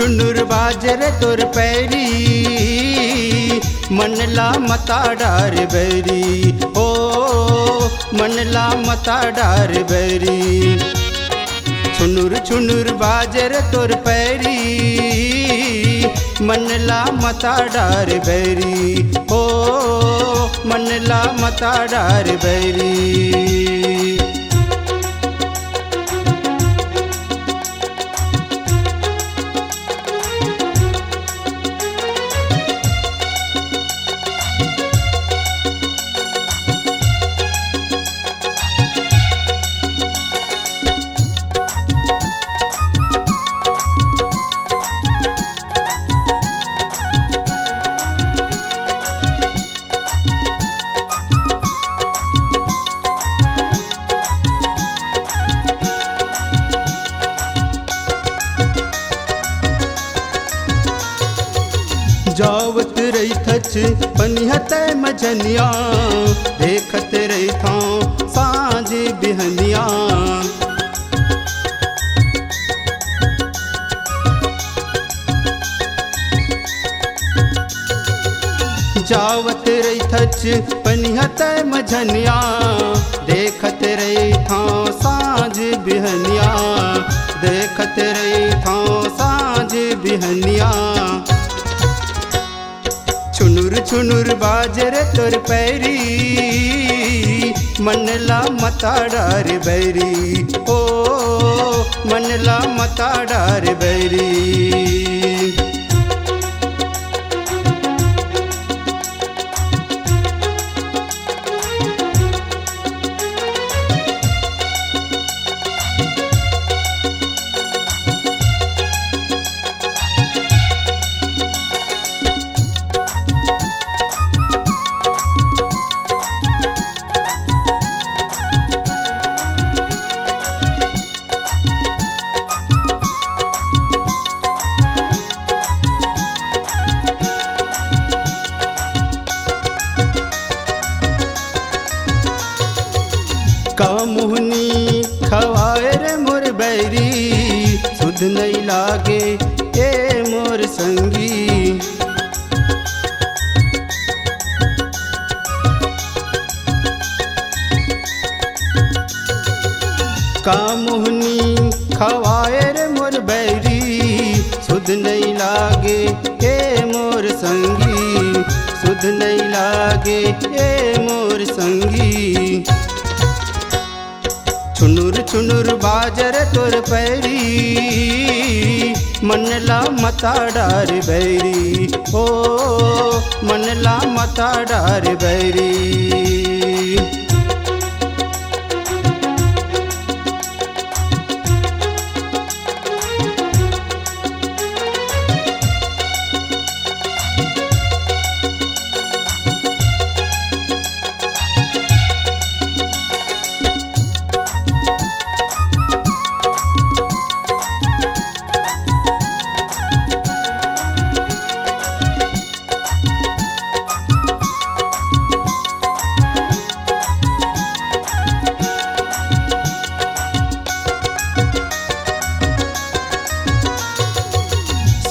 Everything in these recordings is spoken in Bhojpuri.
चुनुर बाजर तोर पैरी मनला मता डार बैरी ओ मनला मता डार बैरी। चुनुर चुनुर बाजर तोर पैरी मनला मता डार बैरी ओ मनला मता डार बैरी। जावत रही थच पनिहत मझनिया देखत रही था सांझ बिहनिया। जावत रही थच पनिहत मझनिया देखत रही था सांझ बिहनिया देखत रही था सांझ बिहनिया। चुनुर चुनुर बाजर तोर पैरी मनला मता डार बैरी ओ मनला मता डार बैरी। कामुहनी खवाए रे मोर बैरी सुध नहीं लागे ए मोर संगी। कामुहनी खवाए रे मोर बैरी सुध नहीं लागे ए मोर संगी सुध नहीं लागे ए मोर संगी। चुनुर चुनुर बाजर तोर पैरी मनला मता डार बैरी ओ मनला मता डार बैरी।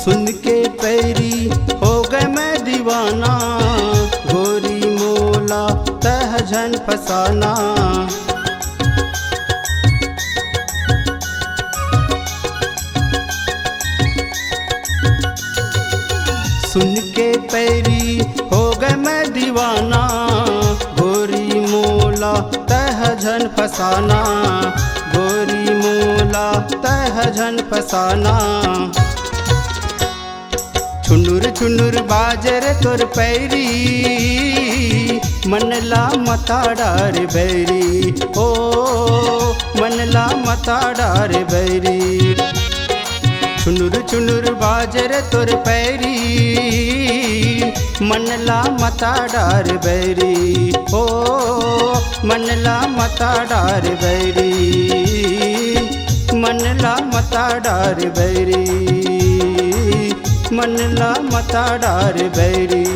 सुन के पैरी हो गए मैं दीवाना गोरी मोला तह झन फसाना। सुन के पैरी हो गए मैं दीवाना गोरी मोला तह झन फसाना गोरी मोला तह झन फसाना। चुनुर चुनुर बाजर तोर पैरी मनला मता डार बैरी ओ मनला मता डार बैरी। चुनुर चुनुर बाजर तोर पैरी मनला मता डार बैरी ओ मनला मता डार बैरी मनला मता डार बैरी मनला मता डार बैरी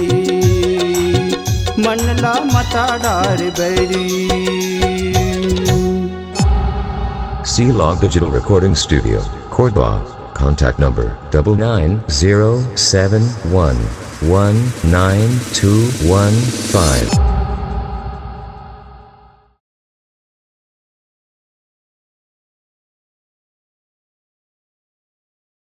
मनला मता डार बैरी। C-Log Digital Recording Studio, Cordoba, Contact number 9907119215.